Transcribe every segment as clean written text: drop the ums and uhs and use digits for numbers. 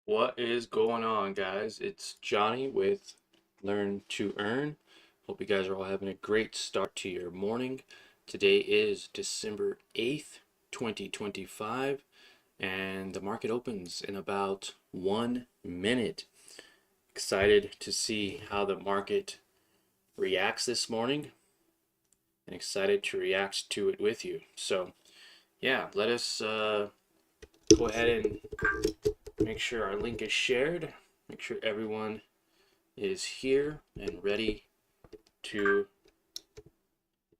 What is going on, guys? It's Johnny with Learn to Earn. Hope you guys are all having a great start to your morning. Today is December 8th, 2025, and the market opens in about 1 minute. Excited to see how the market reacts this morning and excited to react to it with you. So, yeah, let us go ahead and make sure our link is shared. Make sure everyone is here and ready to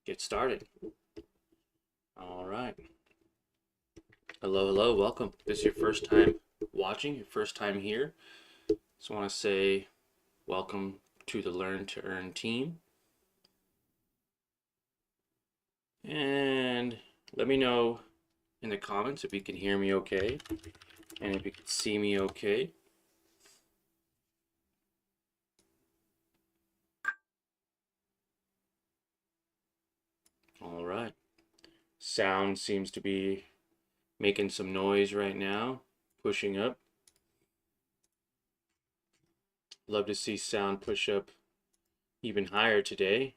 get started. All right. Hello, hello, welcome. If this is your first time watching, your first time here, just want to say welcome to the Learn to Earn team. And let me know in the comments if you can hear me okay and if you can see me okay. All right. Sound seems to be making some noise right now, pushing up. Love to see sound push up even higher today,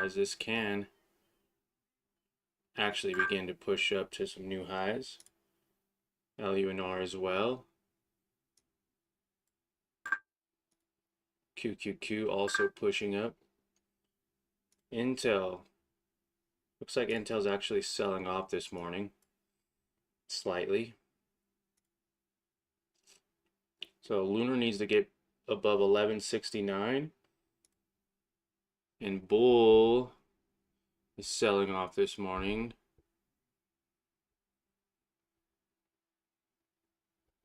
as this can actually begin to push up to some new highs. LUNR as well. QQQ also pushing up. Intel. Looks like Intel's actually selling off this morning. Slightly. So Lunar needs to get above 1169. And Bull is selling off this morning.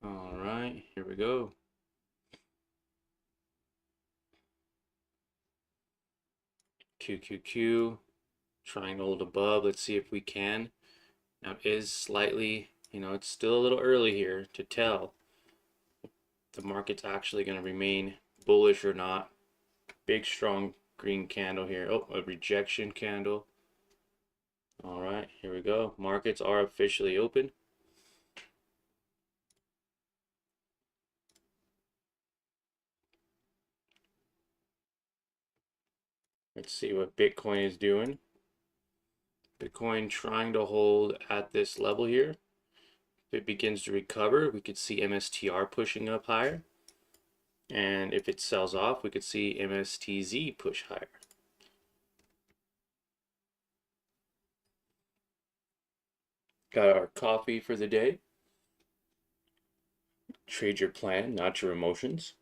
All right, here we go. QQQ, trying to hold above. Let's see if we can. Now it is slightly, it's still a little early here to tell if the market's actually going to remain bullish or not. Big strong green candle here. Oh, a rejection candle. All right, here we go. Markets are officially open. Let's see what Bitcoin is doing. Bitcoin trying to hold at this level here. If it begins to recover, we could see MSTR pushing up higher. And if it sells off, we could see MSTZ push higher. Got our coffee for the day. Trade your plan, not your emotions.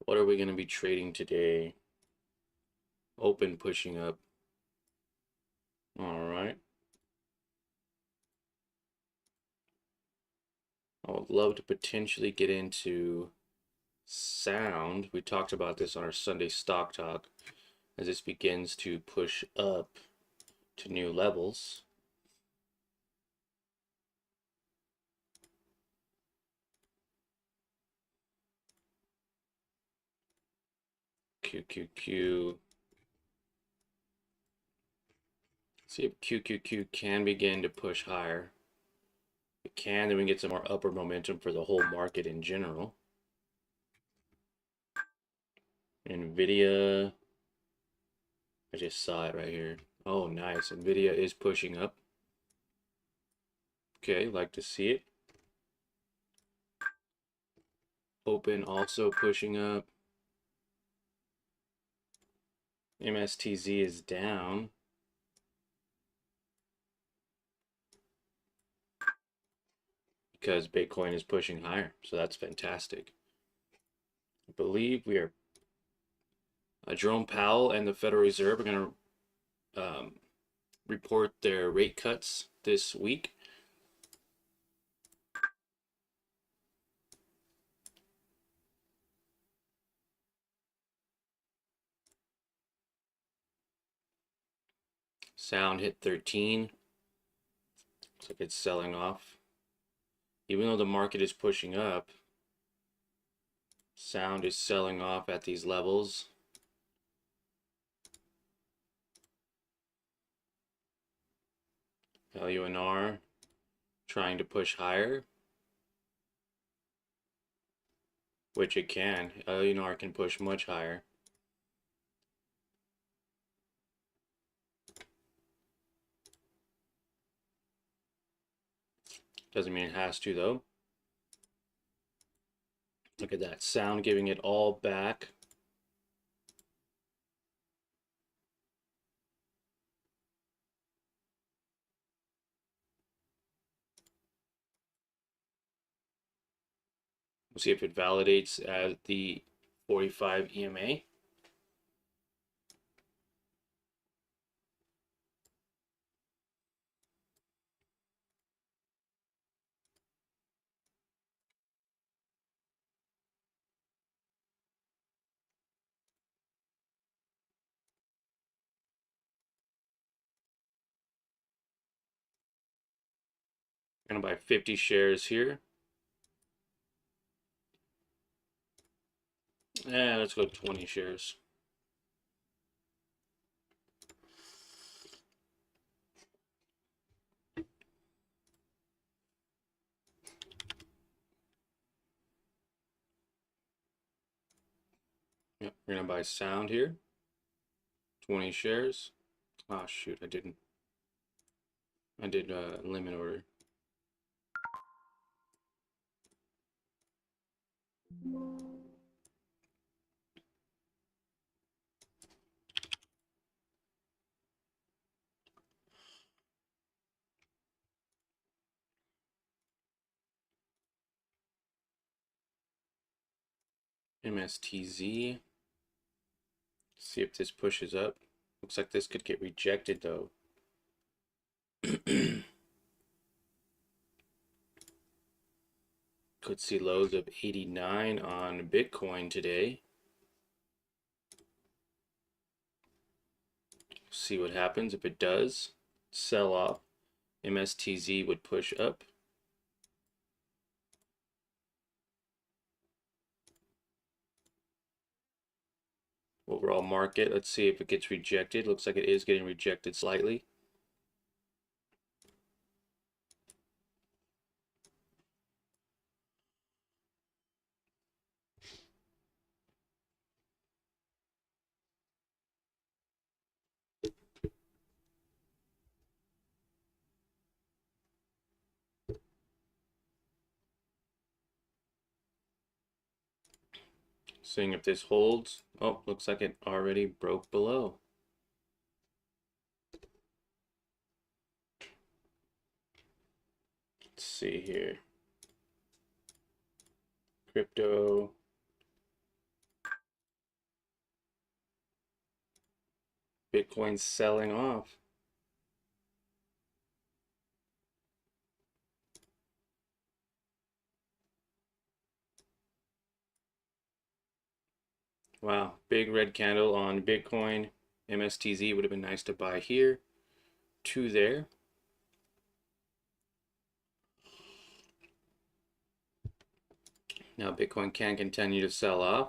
What are we going to be trading today? Open pushing up. All right. I would love to potentially get into sound. We talked about this on our Sunday stock talk as this begins to push up to new levels. QQQ. See if QQQ can begin to push higher. If it can, then we get some more upward momentum for the whole market in general. NVIDIA. I just saw it right here. Oh, nice. NVIDIA is pushing up. Okay, like to see it. Open also pushing up. MSTZ is down. Because Bitcoin is pushing higher. So that's fantastic. I believe we are Jerome Powell and the Federal Reserve are going to report their rate cuts this week. Sound hit 13. Looks like it's selling off. Even though the market is pushing up, sound is selling off at these levels. LUNR trying to push higher, which it can. LUNR can push much higher. Doesn't mean it has to though. Look at that sound giving it all back. We'll see if it validates as the 45 EMA. I'm gonna buy 50 shares here. Let's go 20 shares. Yep, we're gonna buy sound here. 20 shares. Oh shoot, I didn't. I did a limit order. MSTZ. See if this pushes up. Looks like this could get rejected though. Could see lows of 89 on Bitcoin today. See what happens. If it does sell off, MSTZ would push up. Overall market, let's see if it gets rejected. Looks like it is getting rejected slightly. Seeing if this holds. Oh, looks like it already broke below. Let's see here. Crypto. Bitcoin's selling off. Wow, big red candle on Bitcoin. MSTZ would have been nice to buy here. 2 there. Now Bitcoin can continue to sell off.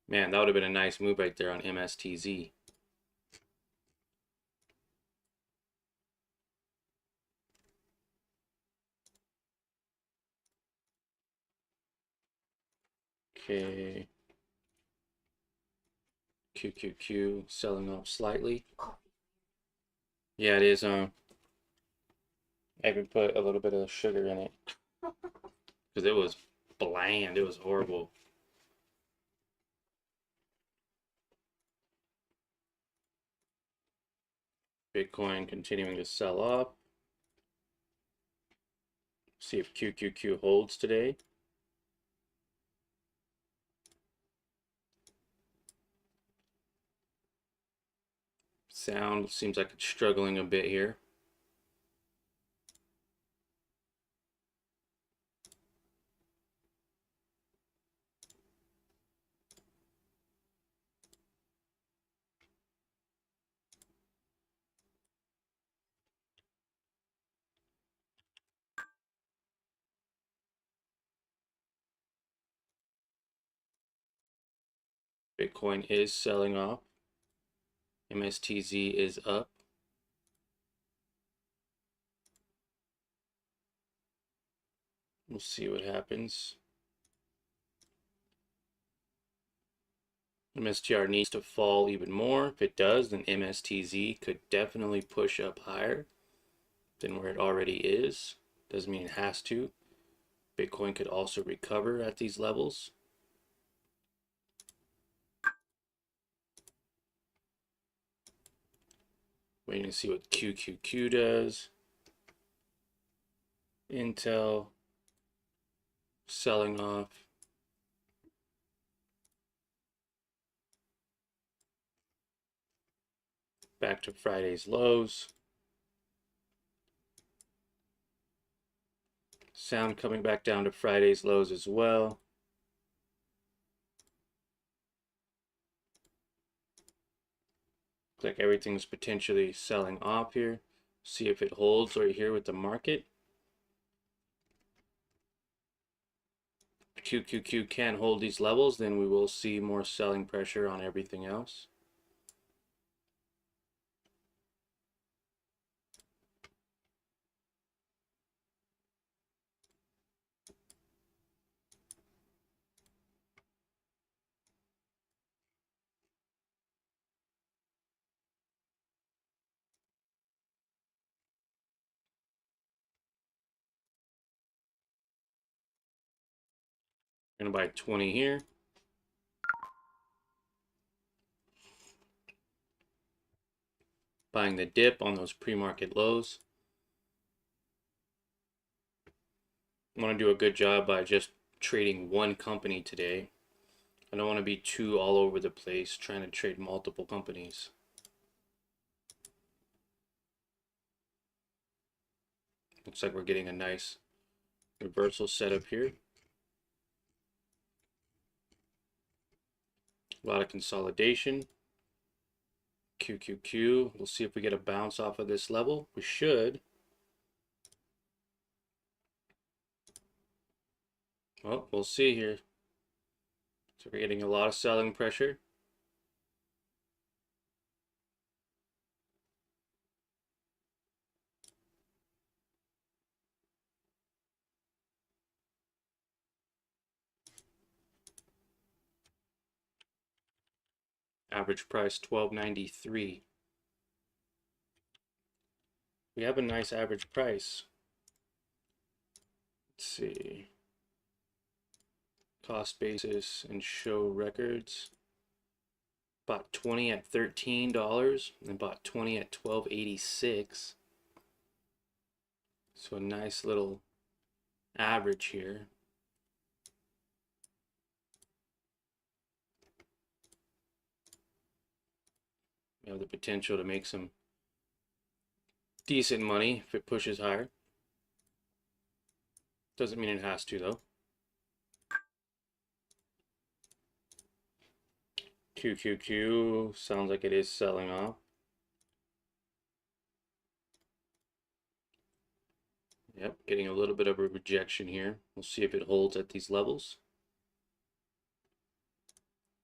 Man, that would have been a nice move right there on MSTZ. Okay. QQQ selling off slightly. Yeah, it is. I even put a little bit of sugar in it because it was bland. It was horrible. Bitcoin continuing to sell off. See if QQQ holds today. Sound seems like it's struggling a bit here. Bitcoin is selling off. MSTZ is up. We'll see what happens. MSTR needs to fall even more. If it does, then MSTZ could definitely push up higher than where it already is. Doesn't mean it has to. Bitcoin could also recover at these levels. Waiting to see what QQQ does. Intel selling off. Back to Friday's lows. Sound coming back down to Friday's lows as well. Looks like everything's potentially selling off here. See if it holds right here with the market. QQQ can't hold these levels, then we will see more selling pressure on everything else. Gonna buy 20 here. Buying the dip on those pre-market lows. I want to do a good job by just trading one company today. I don't want to be too all over the place trying to trade multiple companies. Looks like we're getting a nice reversal setup here. A lot of consolidation. QQQ. We'll see if we get a bounce off of this level. We should. Well, we'll see here. So we're getting a lot of selling pressure. Average price $12.93. We have a nice average price. Let's see. Cost basis and show records. Bought 20 at $13 and bought 20 at $12.86. So a nice little average here. We have the potential to make some decent money if it pushes higher. Doesn't mean it has to though. QQQ sounds like it is selling off. Yep, getting a little bit of a rejection here. We'll see if it holds at these levels.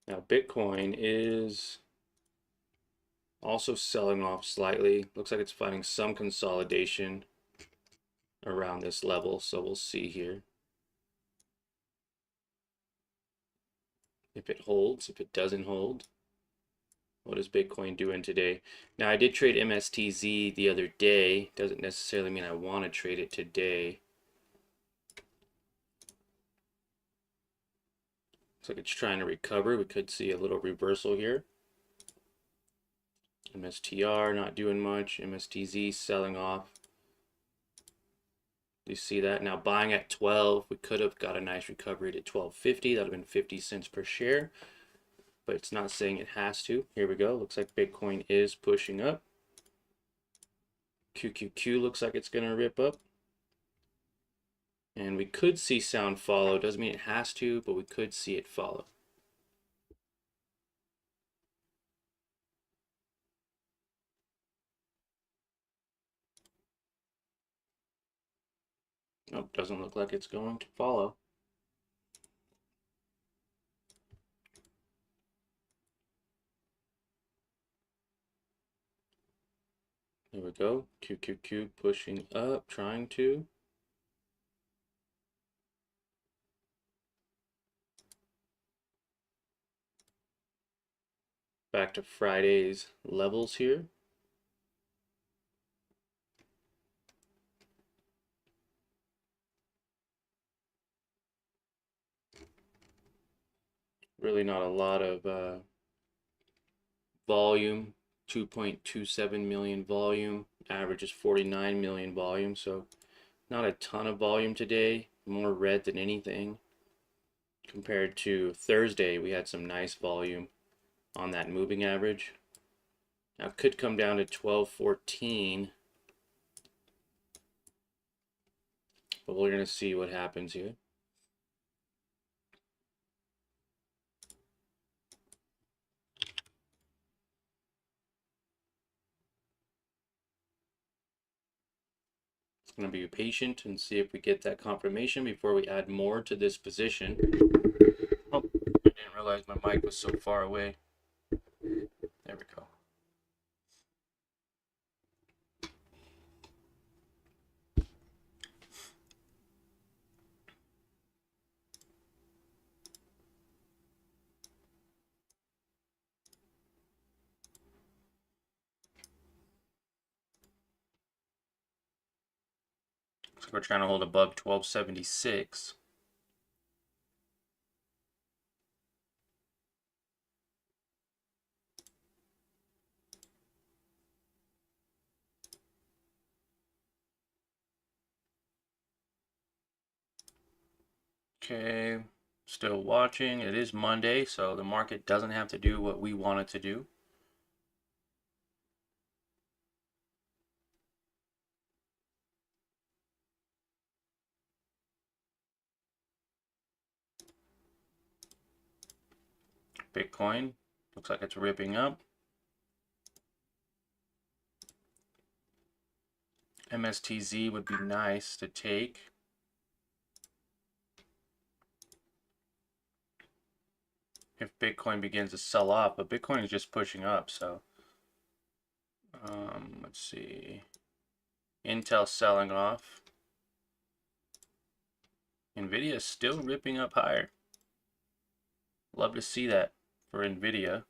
Now Bitcoin is also selling off slightly. Looks like it's finding some consolidation around this level, so we'll see here if it holds. If it doesn't hold, what is Bitcoin doing today? Now I did trade MSTZ the other day. Doesn't necessarily mean I want to trade it today. Looks like it's trying to recover. We could see a little reversal here. MSTR not doing much. MSTZ selling off. You see that? Now buying at 12, we could have got a nice recovery to 12.50. That would have been 50 cents per share, but it's not saying it has to. Here we go. Looks like Bitcoin is pushing up. QQQ looks like it's going to rip up. And we could see sound follow. Doesn't mean it has to, but we could see it follow. Nope, doesn't look like it's going to follow. There we go. QQQ pushing up, trying to. back to Friday's levels here. Really not a lot of volume. 2.27 million volume. Average is 49 million volume, so not a ton of volume today. More red than anything. Compared to Thursday, we had some nice volume on that moving average. Now it could come down to 12.14, but we're going to see what happens here. Going to be patient and see if we get that confirmation before we add more to this position. Oh, I didn't realize my mic was so far away. There we go. So we're trying to hold above 1276. Okay, still watching. It is Monday, so the market doesn't have to do what we want it to do. Bitcoin looks like it's ripping up. MSTZ would be nice to take. If Bitcoin begins to sell off, but Bitcoin is just pushing up, so let's see. Intel selling off. Nvidia is still ripping up higher. Love to see that for Nvidia.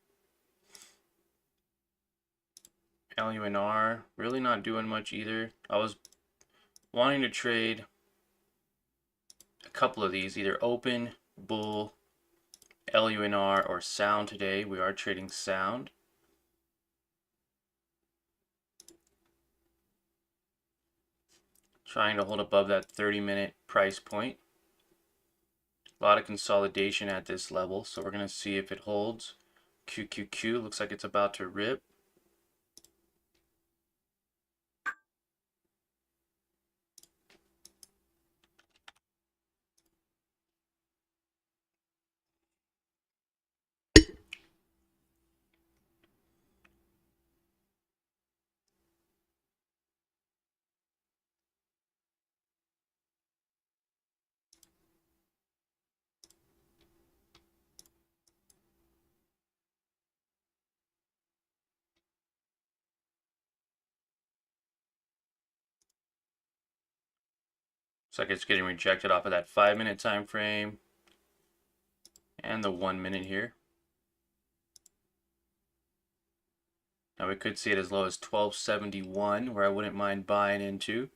LUNR really not doing much either. I was wanting to trade a couple of these, either open, bull, LUNR, or sound today. We are trading sound. Trying to hold above that 30-minute price point. A lot of consolidation at this level, so we're going to see if it holds. QQQ looks like it's about to rip. Looks like it's getting rejected off of that 5-minute time frame and the 1 minute here. Now we could see it as low as 1271, where I wouldn't mind buying into.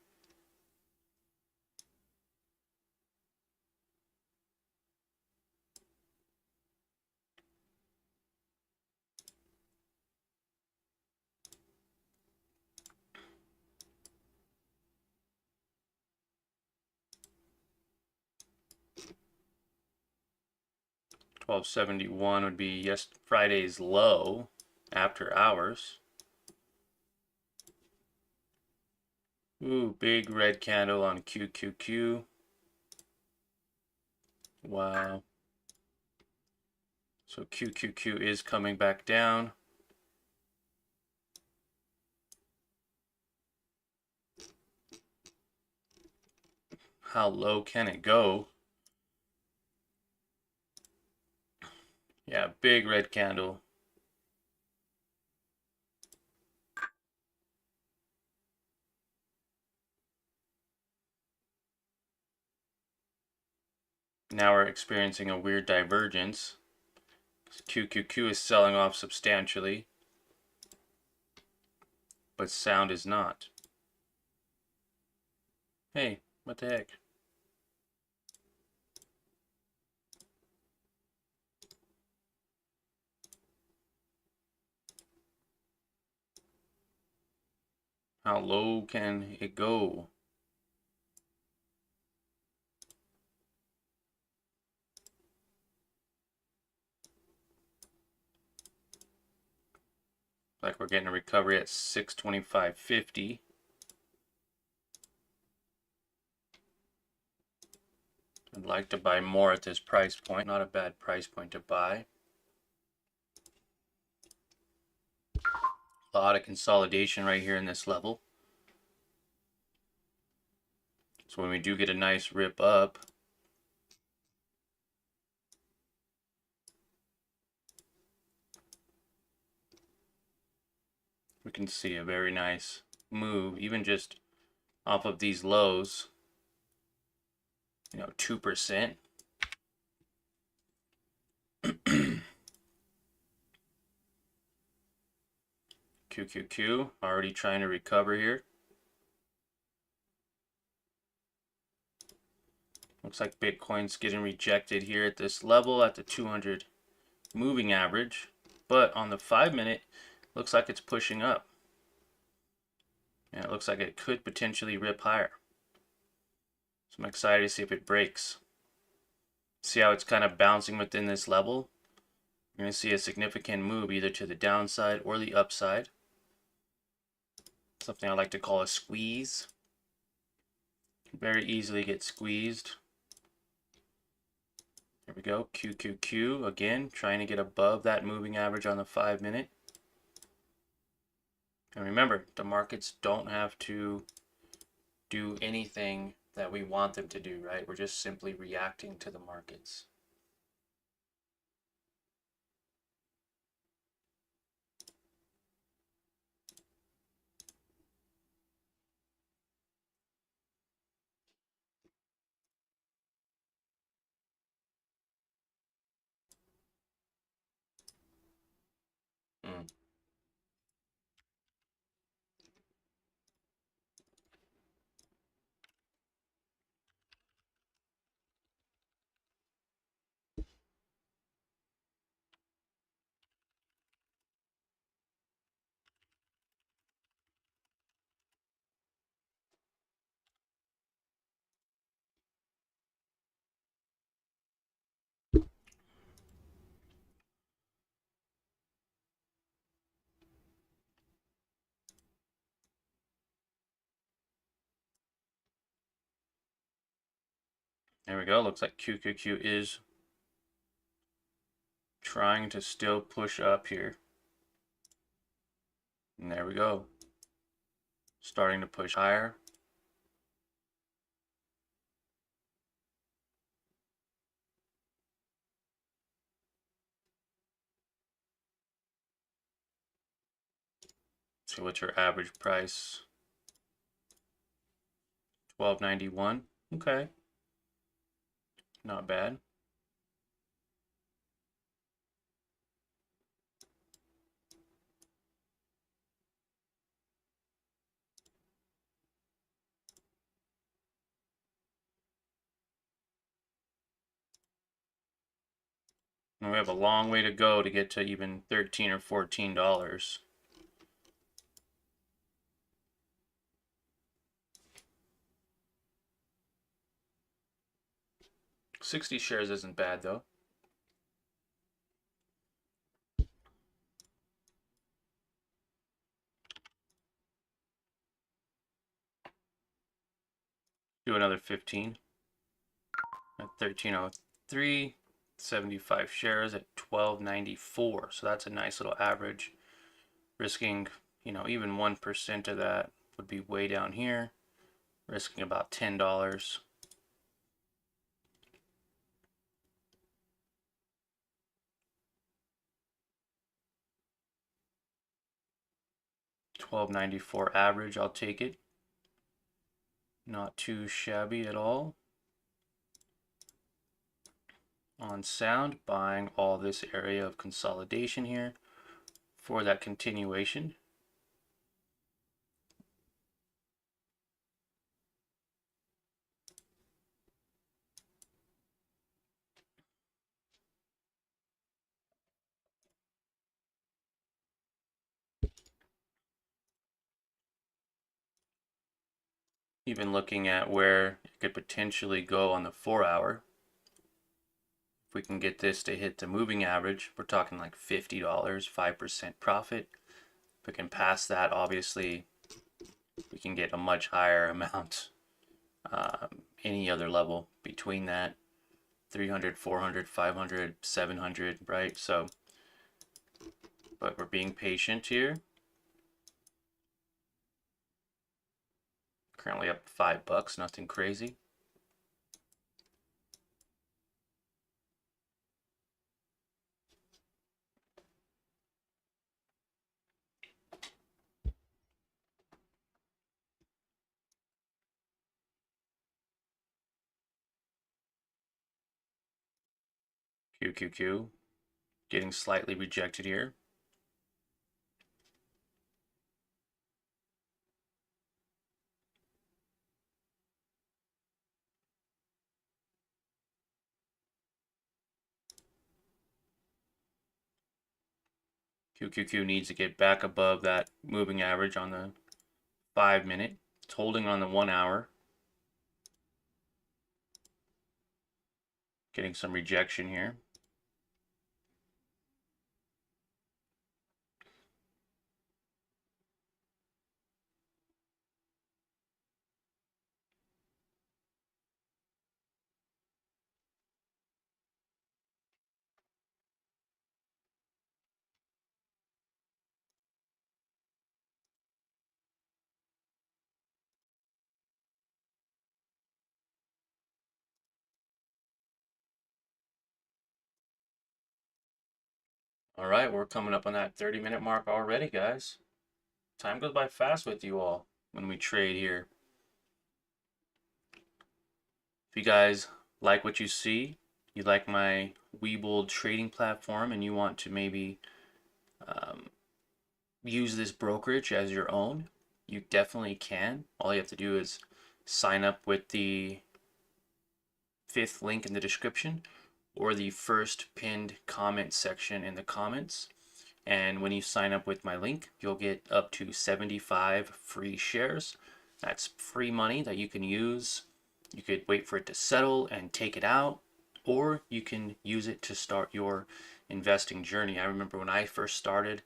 $12.71 would be Friday's low after hours. Ooh, big red candle on QQQ. Wow. So QQQ is coming back down. How low can it go? Yeah, big red candle. Now we're experiencing a weird divergence. QQQ is selling off substantially, but sound is not. Hey, what the heck? How low can it go? Like we're getting a recovery at 625.50. I'd like to buy more at this price point. Not a bad price point to buy. A lot of consolidation right here in this level. So when we do get a nice rip up, we can see a very nice move, even just off of these lows, 2%. QQQ already trying to recover here. Looks like Bitcoin's getting rejected here at this level at the 200 moving average, but on the 5-minute, looks like it's pushing up. And it looks like it could potentially rip higher. So I'm excited to see if it breaks. See how it's kind of bouncing within this level? You're going to see a significant move either to the downside or the upside. Something I like to call a squeeze. Very easily get squeezed. There we go. QQQ again, trying to get above that moving average on the 5-minute. And remember, the markets don't have to do anything that we want them to do, right? We're just simply reacting to the markets. Mm. There we go. Looks like QQQ is trying to still push up here. And there we go. Starting to push higher. So what's your average price? $12.91. Okay. Not bad. And we have a long way to go to get to even $13 or $14. 60 shares isn't bad though. Do another 15 at 1303. 75 shares at 12.94. So that's a nice little average. Risking, even 1% of that would be way down here. Risking about $10. $12.94 average, I'll take it. Not too shabby at all. on sound, buying all this area of consolidation here for that continuation. Even looking at where it could potentially go on the 4-hour. If we can get this to hit the moving average, we're talking like $50, 5% profit. If we can pass that, obviously, we can get a much higher amount. Any other level between that, 300, 400, 500, 700, right? So, but we're being patient here. Currently up $5, nothing crazy. QQQ getting slightly rejected here. QQQ needs to get back above that moving average on the 5-minute. It's holding on the 1-hour. Getting some rejection here. All right, we're coming up on that 30-minute mark already, guys. Time goes by fast with you all when we trade here. If you guys like what you see, you like my WEBULL trading platform, and you want to maybe use this brokerage as your own, you definitely can. All you have to do is sign up with the 5th link in the description or the first pinned comment section in the comments. And when you sign up with my link, you'll get up to 75 free shares. That's free money that you can use. You could wait for it to settle and take it out, or you can use it to start your investing journey. I remember when I first started,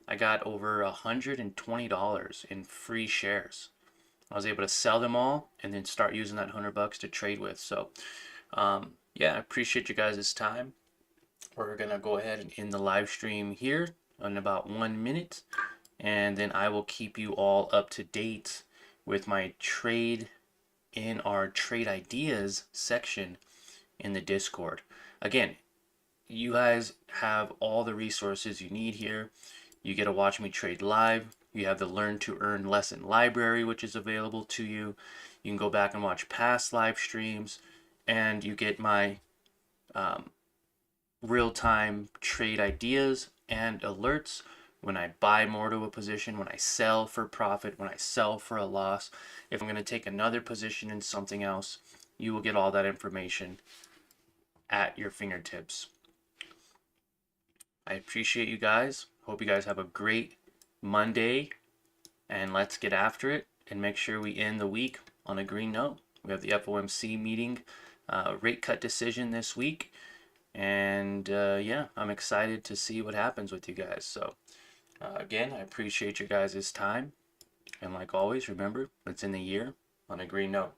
I got over $120 in free shares. I was able to sell them all and then start using that $100 to trade with. So yeah, I appreciate you guys' time. We're gonna go ahead and end the live stream here in about 1 minute, and then I will keep you all up to date with my trade in our trade ideas section in the Discord. Again, you guys have all the resources you need here. You get to watch me trade live. You have the Learn to Earn lesson library, which is available to you. You can go back and watch past live streams, and you get my real-time trade ideas and alerts when I buy more to a position, when I sell for profit, when I sell for a loss. If I'm going to take another position in something else, you will get all that information at your fingertips. I appreciate you guys. Hope you guys have a great Monday, and let's get after it and make sure we end the week on a green note. We have the FOMC meeting, rate cut decision this week, and yeah, I'm excited to see what happens with you guys. So again, I appreciate your guys' time, and like always, remember, let's end the year on a green note.